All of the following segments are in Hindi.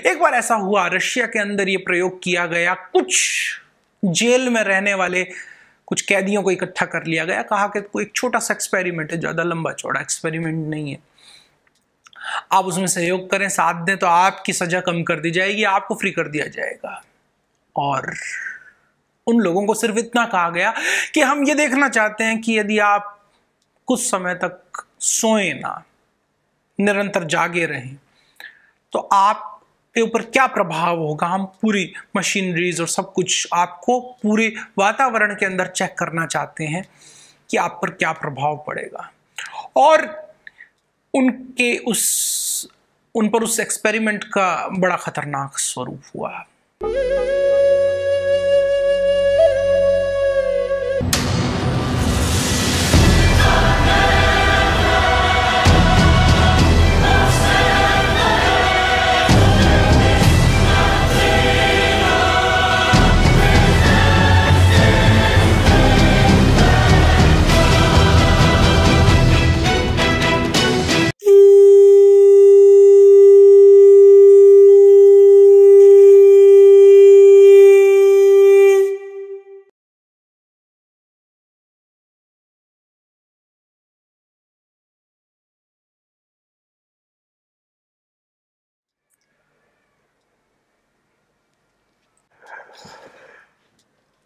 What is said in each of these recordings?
एक बार ऐसा हुआ, रशिया के अंदर यह प्रयोग किया गया। कुछ जेल में रहने वाले कुछ कैदियों को इकट्ठा कर लिया गया, कहा कि कोई एक छोटा सा एक्सपेरिमेंट है, ज्यादा लंबा चौड़ा एक्सपेरिमेंट नहीं है, आप उसमें सहयोग करें, साथ दें तो आपकी सजा कम कर दी जाएगी, आपको फ्री कर दिया जाएगा। और उन लोगों को सिर्फ इतना कहा गया कि हम ये देखना चाहते हैं कि यदि आप कुछ समय तक सोए ना, निरंतर जागे रहें, तो आपके ऊपर क्या प्रभाव होगा। हम पूरी मशीनरीज और सब कुछ आपको पूरे वातावरण के अंदर चेक करना चाहते हैं कि आप पर क्या प्रभाव पड़ेगा। और उन पर उस एक्सपेरिमेंट का बड़ा खतरनाक स्वरूप हुआ।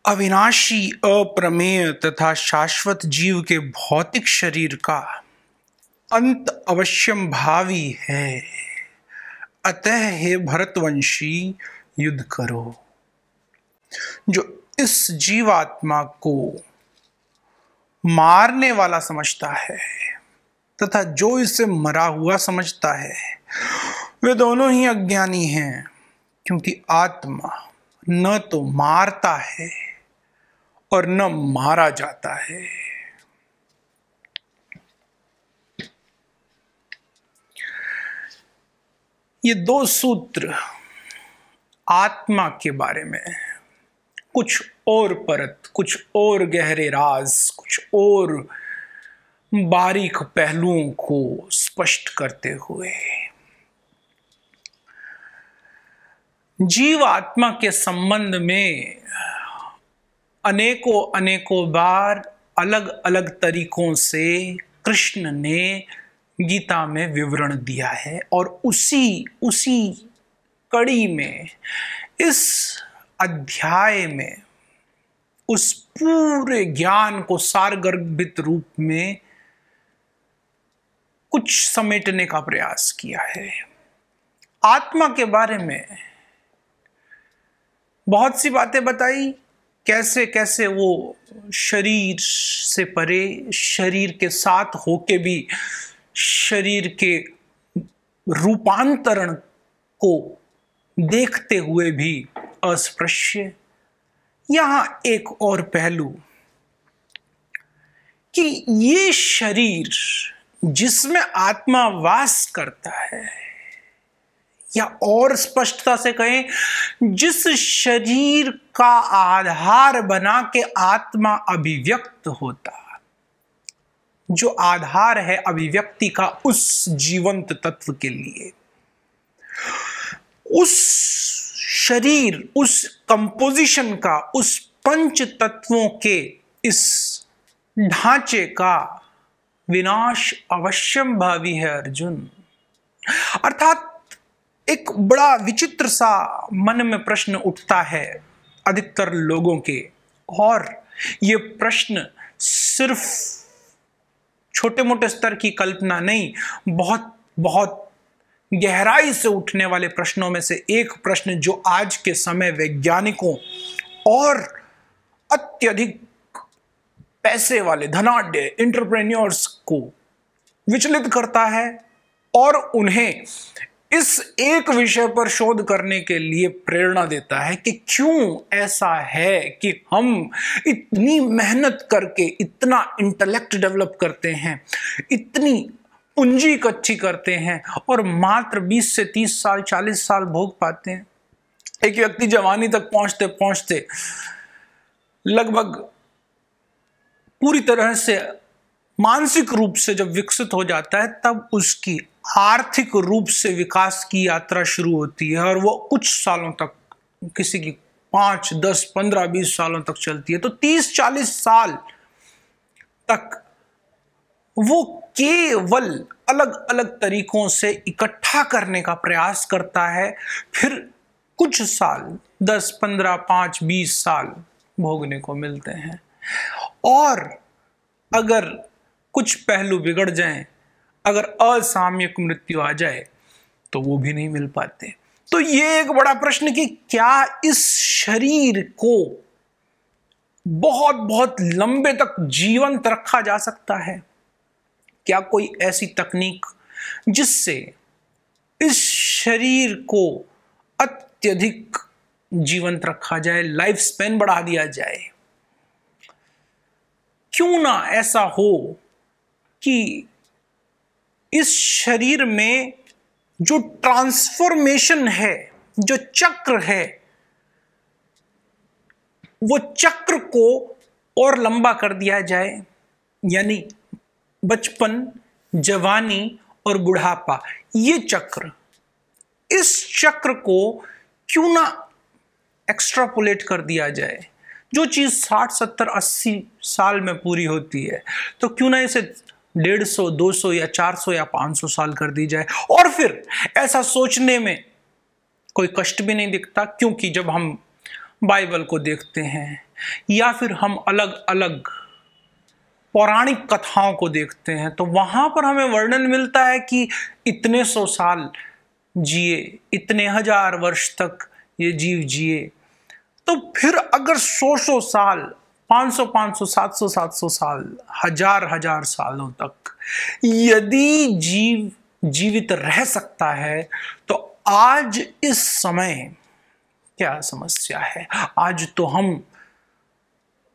अविनाशी, अप्रमेय तथा शाश्वत जीव के भौतिक शरीर का अंत अवश्यम भावी है, अतः हे भरतवंशी युद्ध करो। जो इस जीवात्मा को मारने वाला समझता है तथा जो इसे मरा हुआ समझता है, वे दोनों ही अज्ञानी हैं, क्योंकि आत्मा न तो मारता है और न मारा जाता है। ये दो सूत्र आत्मा के बारे में कुछ और परत, कुछ और गहरे राज, कुछ और बारीक पहलुओं को स्पष्ट करते हुए जीव आत्मा के संबंध में अनेकों बार अलग अलग तरीकों से कृष्ण ने गीता में विवरण दिया है। और उसी कड़ी में इस अध्याय में उस पूरे ज्ञान को सारगर्भित रूप में कुछ समेटने का प्रयास किया है। आत्मा के बारे में बहुत सी बातें बताई, कैसे कैसे वो शरीर से परे, शरीर के साथ होके भी शरीर के रूपांतरण को देखते हुए भी अस्पृश्य। यहां एक और पहलू कि ये शरीर जिसमें आत्मा वास करता है, या और स्पष्टता से कहें, जिस शरीर का आधार बना के आत्मा अभिव्यक्त होता, जो आधार है अभिव्यक्ति का उस जीवंत तत्व के लिए, उस शरीर, उस कंपोजिशन का, उस पंच तत्वों के इस ढांचे का विनाश अवश्यम भावी है अर्जुन। अर्थात एक बड़ा विचित्र सा मन में प्रश्न उठता है अधिकतर लोगों के, और ये प्रश्न सिर्फ छोटे मोटे स्तर की कल्पना नहीं, बहुत बहुत गहराई से उठने वाले प्रश्नों में से एक प्रश्न जो आज के समय वैज्ञानिकों और अत्यधिक पैसे वाले धनाढ्य एंटरप्रेन्योर्स को विचलित करता है और उन्हें इस एक विषय पर शोध करने के लिए प्रेरणा देता है कि क्यों ऐसा है कि हम इतनी मेहनत करके इतना इंटेलेक्ट डेवलप करते हैं, इतनी पूंजी इकट्ठी करते हैं और मात्र 20 से 30 साल 40 साल भोग पाते हैं। एक व्यक्ति जवानी तक पहुंचते पहुंचते लगभग पूरी तरह से मानसिक रूप से जब विकसित हो जाता है, तब उसकी आर्थिक रूप से विकास की यात्रा शुरू होती है और वो कुछ सालों तक, किसी की 5, 10, 15, 20 सालों तक चलती है, तो 30-40 साल तक वो केवल अलग अलग तरीकों से इकट्ठा करने का प्रयास करता है। फिर कुछ साल, 10, 15, 5, 20 साल भोगने को मिलते हैं, और अगर कुछ पहलू बिगड़ जाएं, अगर असामयिक मृत्यु आ जाए, तो वो भी नहीं मिल पाते। तो ये एक बड़ा प्रश्न कि क्या इस शरीर को बहुत बहुत लंबे तक जीवंत रखा जा सकता है? क्या कोई ऐसी तकनीक जिससे इस शरीर को अत्यधिक जीवंत रखा जाए, लाइफ स्पैन बढ़ा दिया जाए? क्यों ना ऐसा हो कि इस शरीर में जो ट्रांसफॉर्मेशन है, जो चक्र है, वो चक्र को और लंबा कर दिया जाए। यानी बचपन, जवानी और बुढ़ापा, ये चक्र, इस चक्र को क्यों ना एक्स्ट्रापोलेट कर दिया जाए। जो चीज 60, 70, 80 साल में पूरी होती है, तो क्यों ना इसे 150, 200 या 400 या 500 साल कर दी जाए। और फिर ऐसा सोचने में कोई कष्ट भी नहीं दिखता, क्योंकि जब हम बाइबल को देखते हैं या फिर हम अलग अलग पौराणिक कथाओं को देखते हैं, तो वहां पर हमें वर्णन मिलता है कि इतने 100 साल जिए, इतने 1000 वर्ष तक ये जीव जिए। तो फिर अगर 100 साल, 500, 700 साल, 1000 सालों तक यदि जीव जीवित रह सकता है, तो आज इस समय क्या समस्या है? आज तो हम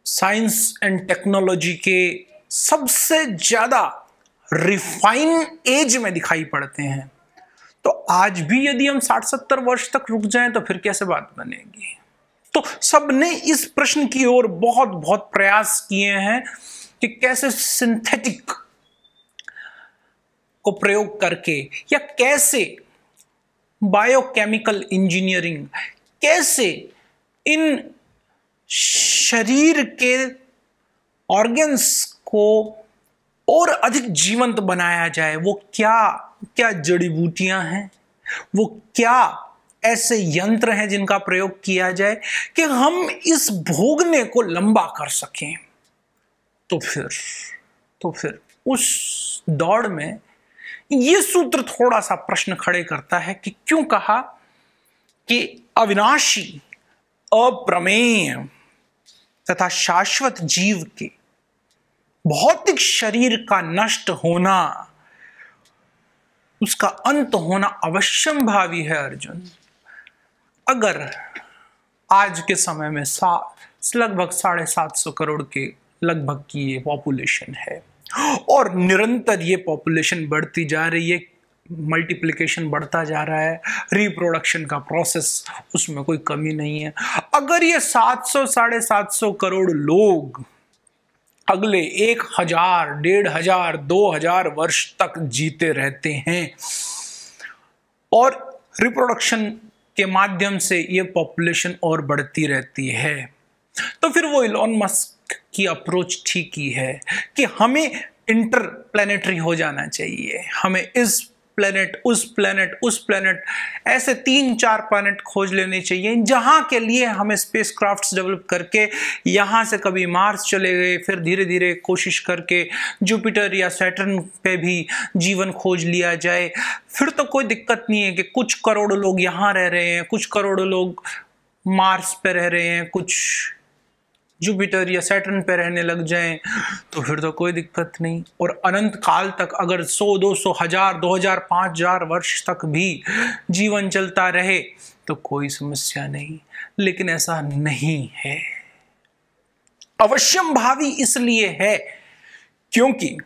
साइंस एंड टेक्नोलॉजी के सबसे ज्यादा रिफाइन एज में दिखाई पड़ते हैं। तो आज भी यदि हम 60-70 वर्ष तक रुक जाएं, तो फिर कैसे बात बनेगी? तो सबने इस प्रश्न की ओर बहुत बहुत प्रयास किए हैं कि कैसे सिंथेटिक को प्रयोग करके, या कैसे बायोकेमिकल इंजीनियरिंग, कैसे इन शरीर के ऑर्गन्स को और अधिक जीवंत बनाया जाए। वो क्या क्या जड़ी बूटियां हैं, वो क्या ऐसे यंत्र हैं जिनका प्रयोग किया जाए कि हम इस भोगने को लंबा कर सकें। तो फिर उस दौड़ में यह सूत्र थोड़ा सा प्रश्न खड़े करता है कि क्यों कहा कि अविनाशी, अप्रमेय तथा शाश्वत जीव के भौतिक शरीर का नष्ट होना, उसका अंत होना अवश्यंभावी है। अर्जुन, अगर आज के समय में लगभग 750 करोड़ के लगभग की ये पॉपुलेशन है, और निरंतर ये पॉपुलेशन बढ़ती जा रही है, मल्टीप्लिकेशन बढ़ता जा रहा है, रिप्रोडक्शन का प्रोसेस, उसमें कोई कमी नहीं है। अगर ये 700, 750 करोड़ लोग अगले 1000, 1500, 2000 वर्ष तक जीते रहते हैं, और रिप्रोडक्शन के माध्यम से ये पॉपुलेशन और बढ़ती रहती है, तो फिर वो इलॉन मस्क की अप्रोच ठीक ही है कि हमें इंटर प्लैनेटरी हो जाना चाहिए। हमें इस प्लैनेट, उस प्लैनेट, ऐसे 3-4 प्लैनेट खोज लेने चाहिए, जहां के लिए हमें स्पेस क्राफ्ट्स डेवलप करके यहां से कभी मार्स चले गए, फिर धीरे धीरे कोशिश करके जुपिटर या सैटर्न पे भी जीवन खोज लिया जाए। फिर तो कोई दिक्कत नहीं है कि कुछ करोड़ लोग यहां रह रहे हैं, कुछ करोड़ लोग मार्स पे रह रहे हैं, कुछ जुपिटर या सैटर्न पे रहने लग जाएं, तो फिर तो कोई दिक्कत नहीं। और अनंत काल तक अगर 100, 200, 1000, 2000, 5000 वर्ष तक भी जीवन चलता रहे, तो कोई समस्या नहीं। लेकिन ऐसा नहीं है। अवश्यंभावी इसलिए है क्योंकि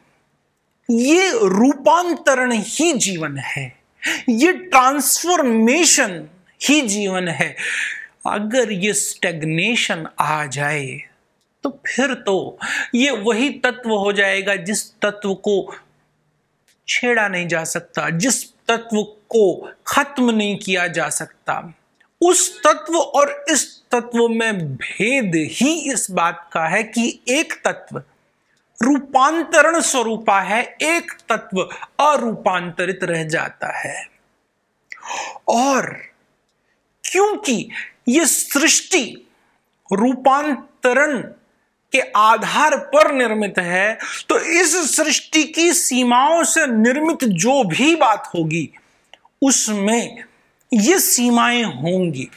ये रूपांतरण ही जीवन है, ये ट्रांसफॉर्मेशन ही जीवन है। अगर ये स्टैग्नेशन आ जाए, तो फिर तो ये वही तत्व हो जाएगा जिस तत्व को छेड़ा नहीं जा सकता, जिस तत्व को खत्म नहीं किया जा सकता, उस तत्व और इस तत्व में भेद ही इस बात का है कि एक तत्व रूपांतरण स्वरूपा है, एक तत्व अरूपांतरित रह जाता है। और क्योंकि यह सृष्टि रूपांतरण के आधार पर निर्मित है, तो इस सृष्टि की सीमाओं से निर्मित जो भी बात होगी उसमें ये सीमाएं होंगी।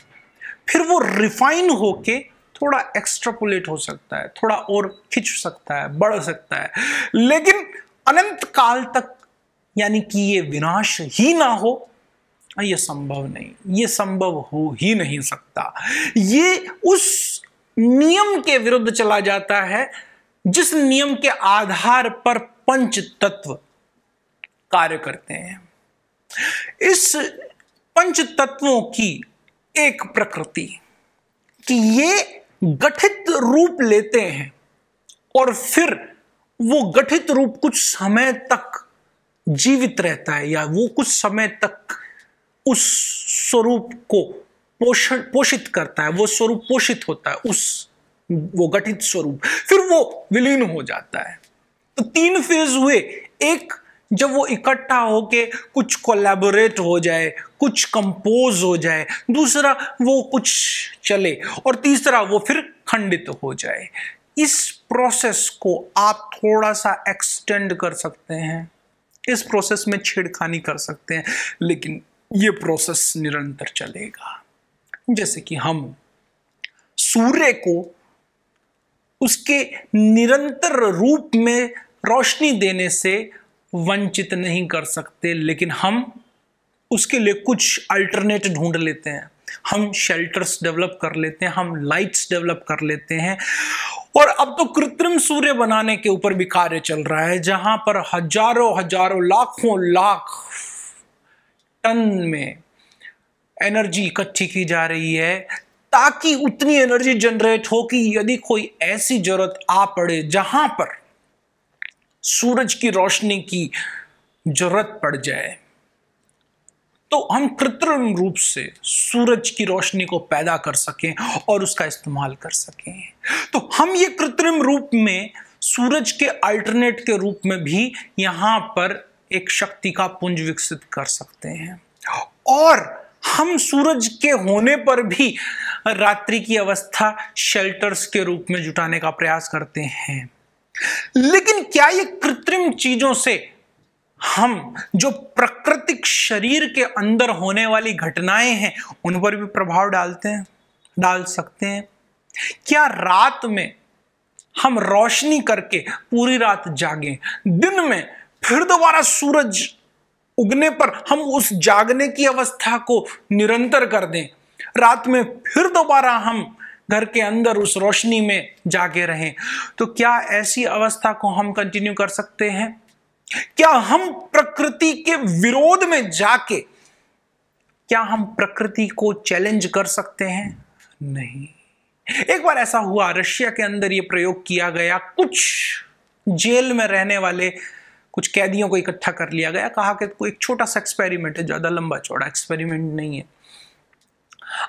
फिर वो रिफाइन होके थोड़ा एक्स्ट्रापोलेट हो सकता है, थोड़ा और खिंच सकता है, बढ़ सकता है, लेकिन अनंत काल तक, यानी कि ये विनाश ही ना हो, ये संभव नहीं, ये संभव हो ही नहीं सकता। ये उस नियम के विरुद्ध चला जाता है जिस नियम के आधार पर पंच तत्व कार्य करते हैं। इस पंच तत्वों की एक प्रकृति कि ये गठित रूप लेते हैं और फिर वो गठित रूप कुछ समय तक जीवित रहता है, या वो कुछ समय तक उस स्वरूप को पोषित करता है, वो स्वरूप पोषित होता है, वो गठित स्वरूप, फिर वो विलीन हो जाता है। तो 3 फेज हुए, एक जब वो इकट्ठा होके कुछ कोलैबोरेट हो जाए, कुछ कंपोज हो जाए, दूसरा वो कुछ चले, और तीसरा वो फिर खंडित हो जाए। इस प्रोसेस को आप थोड़ा सा एक्सटेंड कर सकते हैं, इस प्रोसेस में छेड़खानी कर सकते हैं, लेकिन ये प्रोसेस निरंतर चलेगा। जैसे कि हम सूर्य को उसके निरंतर रूप में रोशनी देने से वंचित नहीं कर सकते, लेकिन हम उसके लिए कुछ अल्टरनेट ढूंढ लेते हैं, हम शेल्टर्स डेवलप कर लेते हैं, हम लाइट्स डेवलप कर लेते हैं। और अब तो कृत्रिम सूर्य बनाने के ऊपर भी कार्य चल रहा है, जहां पर हजारों लाखों लाख टन में एनर्जी इकट्ठी की जा रही है, ताकि उतनी एनर्जी जनरेट हो कि यदि कोई ऐसी जरूरत आ पड़े जहां पर सूरज की रोशनी की जरूरत पड़ जाए, तो हम कृत्रिम रूप से सूरज की रोशनी को पैदा कर सकें और उसका इस्तेमाल कर सकें। तो हम ये कृत्रिम रूप में सूरज के अल्टरनेट के रूप में भी यहां पर एक शक्ति का पुंज विकसित कर सकते हैं, और हम सूरज के होने पर भी रात्रि की अवस्था शेल्टर्स के रूप में जुटाने का प्रयास करते हैं। लेकिन क्या ये कृत्रिम चीजों से हम जो प्राकृतिक शरीर के अंदर होने वाली घटनाएं हैं उन पर भी प्रभाव डाल सकते हैं? क्या रात में हम रोशनी करके पूरी रात जागें, दिन में फिर दोबारा सूरज उगने पर हम उस जागने की अवस्था को निरंतर कर दें, रात में फिर दोबारा हम घर के अंदर उस रोशनी में जागे रहें? तो क्या ऐसी अवस्था को हम कंटिन्यू कर सकते हैं? क्या हम प्रकृति के विरोध में जाके क्या हम प्रकृति को चैलेंज कर सकते हैं? नहीं। एक बार ऐसा हुआ, रशिया के अंदर यह प्रयोग किया गया, कुछ जेल में रहने वाले कुछ कैदियों को इकट्ठा कर लिया गया, कहा कि कोई एक छोटा सा एक्सपेरिमेंट है, ज्यादा लंबा चौड़ा एक्सपेरिमेंट नहीं है,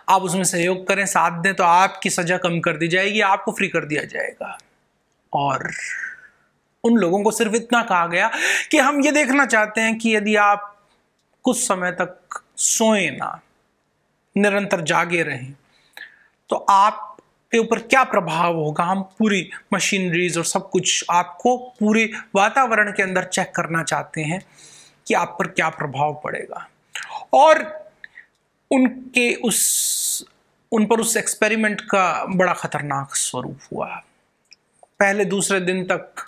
आप उसमें सहयोग करें, साथ दें तो आपकी सजा कम कर दी जाएगी, आपको फ्री कर दिया जाएगा। और उन लोगों को सिर्फ इतना कहा गया कि हम ये देखना चाहते हैं कि यदि आप कुछ समय तक सोए ना, निरंतर जागे रहें, तो आपके ऊपर क्या प्रभाव होगा। हम पूरी मशीनरीज और सब कुछ आपको पूरे वातावरण के अंदर चेक करना चाहते हैं कि आप पर क्या प्रभाव पड़ेगा। और उन पर उस एक्सपेरिमेंट का बड़ा खतरनाक स्वरूप हुआ। पहले दूसरे दिन तक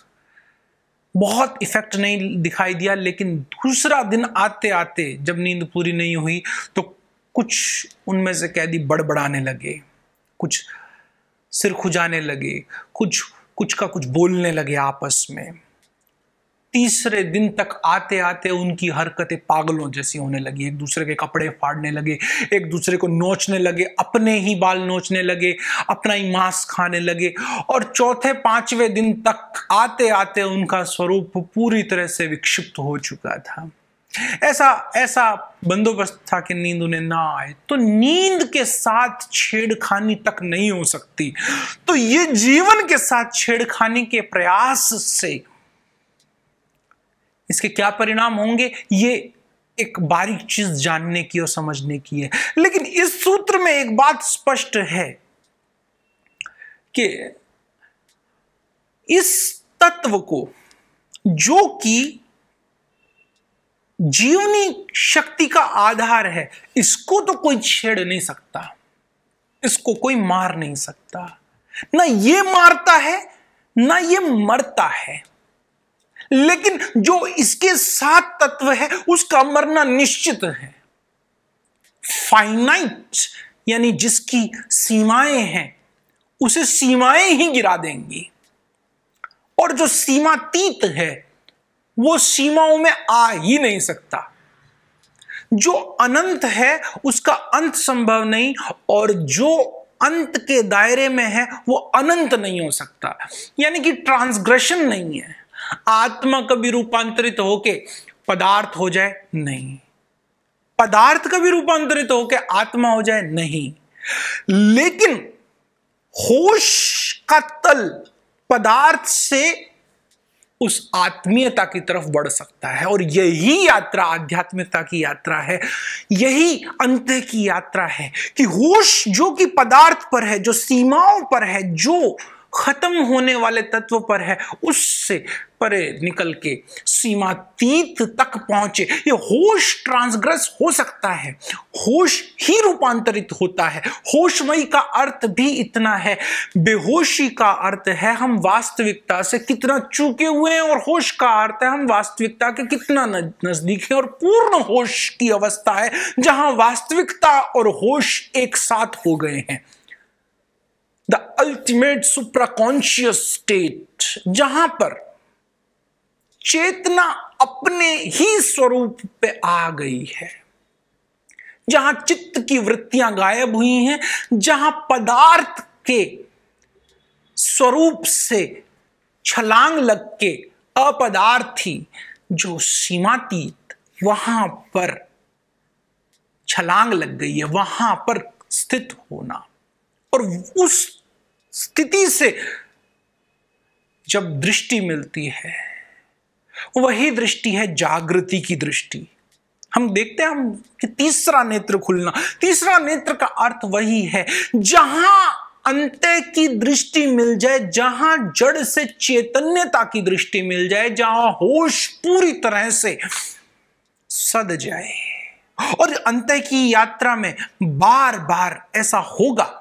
बहुत इफेक्ट नहीं दिखाई दिया, लेकिन दूसरा दिन आते आते जब नींद पूरी नहीं हुई तो कुछ उनमें से कैदी बड़बड़ाने लगे, कुछ सिर खुजाने लगे, कुछ का कुछ बोलने लगे आपस में। तीसरे दिन तक आते आते उनकी हरकतें पागलों जैसी होने लगी। एक दूसरे के कपड़े फाड़ने लगे, एक दूसरे को नोचने लगे, अपने ही बाल नोचने लगे, अपना ही मांस खाने लगे। और चौथे पांचवें दिन तक आते आते उनका स्वरूप पूरी तरह से विक्षिप्त हो चुका था। ऐसा बंदोबस्त था कि नींद उन्हें ना आए। तो नींद के साथ छेड़खानी तक नहीं हो सकती, तो ये जीवन के साथ छेड़खानी के प्रयास से इसके क्या परिणाम होंगे, ये एक बारीक चीज जानने की और समझने की है। लेकिन इस सूत्र में एक बात स्पष्ट है कि इस तत्व को, जो कि जीवनी शक्ति का आधार है, इसको तो कोई छेड़ नहीं सकता, इसको कोई मार नहीं सकता। ना ये मारता है ना ये मरता है। लेकिन जो इसके साथ तत्व है उसका मरना निश्चित है। फाइनाइट यानी जिसकी सीमाएं हैं उसे सीमाएं ही गिरा देंगी, और जो सीमातीत है वो सीमाओं में आ ही नहीं सकता। जो अनंत है उसका अंत संभव नहीं, और जो अंत के दायरे में है वो अनंत नहीं हो सकता, यानी कि ट्रांसग्रेशन नहीं है। आत्मा कभी रूपांतरित होके पदार्थ हो जाए, नहीं। पदार्थ कभी रूपांतरित होके आत्मा हो जाए, नहीं। लेकिन होश का तल पदार्थ से उस आत्मीयता की तरफ बढ़ सकता है, और यही यात्रा आध्यात्मिकता की यात्रा है, यही अंत की यात्रा है कि होश जो कि पदार्थ पर है, जो सीमाओं पर है, जो खत्म होने वाले तत्व पर है, उससे परे निकल के सीमातीत तक पहुंचे। ये होश ट्रांसग्रेस हो सकता है, होश ही रूपांतरित होता है। होशमयी का अर्थ भी इतना है, बेहोशी का अर्थ है हम वास्तविकता से कितना चूके हुए हैं, और होश का अर्थ है हम वास्तविकता के कितना नजदीक है। और पूर्ण होश की अवस्था है जहां वास्तविकता और होश एक साथ हो गए हैं। द अल्टीमेट सुप्राकॉन्शियस स्टेट, जहां पर चेतना अपने ही स्वरूप पे आ गई है, जहां चित्त की वृत्तियां गायब हुई हैं, जहां पदार्थ के स्वरूप से छलांग लग के अपदार्थी जो सीमातीत, वहां पर छलांग लग गई है, वहां पर स्थित होना। और उस स्थिति से जब दृष्टि मिलती है, वही दृष्टि है जागृति की दृष्टि। हम देखते हैं हम कि तीसरा नेत्र खुलना, तीसरा नेत्र का अर्थ वही है जहां अंत्य की दृष्टि मिल जाए, जहां जड़ से चैतन्यता की दृष्टि मिल जाए, जहां होश पूरी तरह से सद जाए। और अंत्य की यात्रा में बार बार ऐसा होगा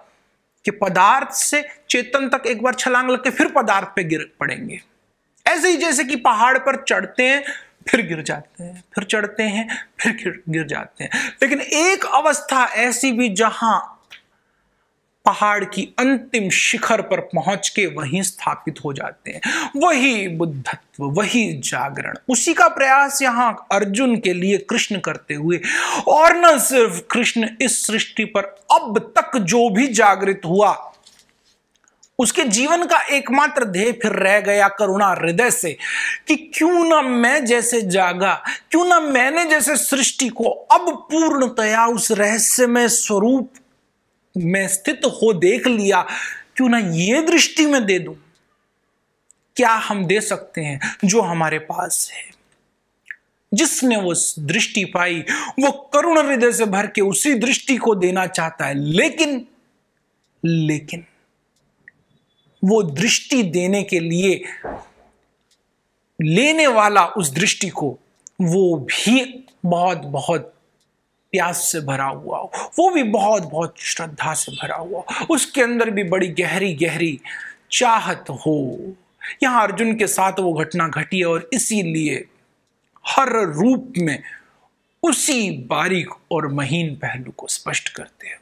कि पदार्थ से चेतन तक एक बार छलांग लग के फिर पदार्थ पे गिर पड़ेंगे। ऐसे ही जैसे कि पहाड़ पर चढ़ते हैं फिर गिर जाते हैं, फिर चढ़ते हैं फिर गिर जाते हैं। लेकिन एक अवस्था ऐसी भी जहां पहाड़ की अंतिम शिखर पर पहुंच के वहीं स्थापित हो जाते हैं, वही बुद्धत्व, वही जागरण। उसी का प्रयास यहां अर्जुन के लिए कृष्ण करते हुए, और न सिर्फ कृष्ण, इस सृष्टि पर अब तक जो भी जागृत हुआ उसके जीवन का एकमात्र ध्येय फिर रह गया करुणा हृदय से कि क्यों ना मैं जैसे जागा, क्यों ना मैंने जैसे सृष्टि को अब पूर्णतया उस रहस्यमय स्वरूप में स्थित हो देख लिया, क्यों ना ये दृष्टि में दे दूं। क्या हम दे सकते हैं? जो हमारे पास है। जिसने वो दृष्टि पाई वो करुण हृदय से भर के उसी दृष्टि को देना चाहता है, लेकिन वो दृष्टि देने के लिए लेने वाला उस दृष्टि को वो भी बहुत बहुत प्यास से भरा हुआ हो, वो भी बहुत बहुत श्रद्धा से भरा हुआ हो, उसके अंदर भी बड़ी गहरी गहरी चाहत हो। यहां अर्जुन के साथ वो घटना घटी है, और इसीलिए हर रूप में उसी बारीक और महीन पहलू को स्पष्ट करते हैं।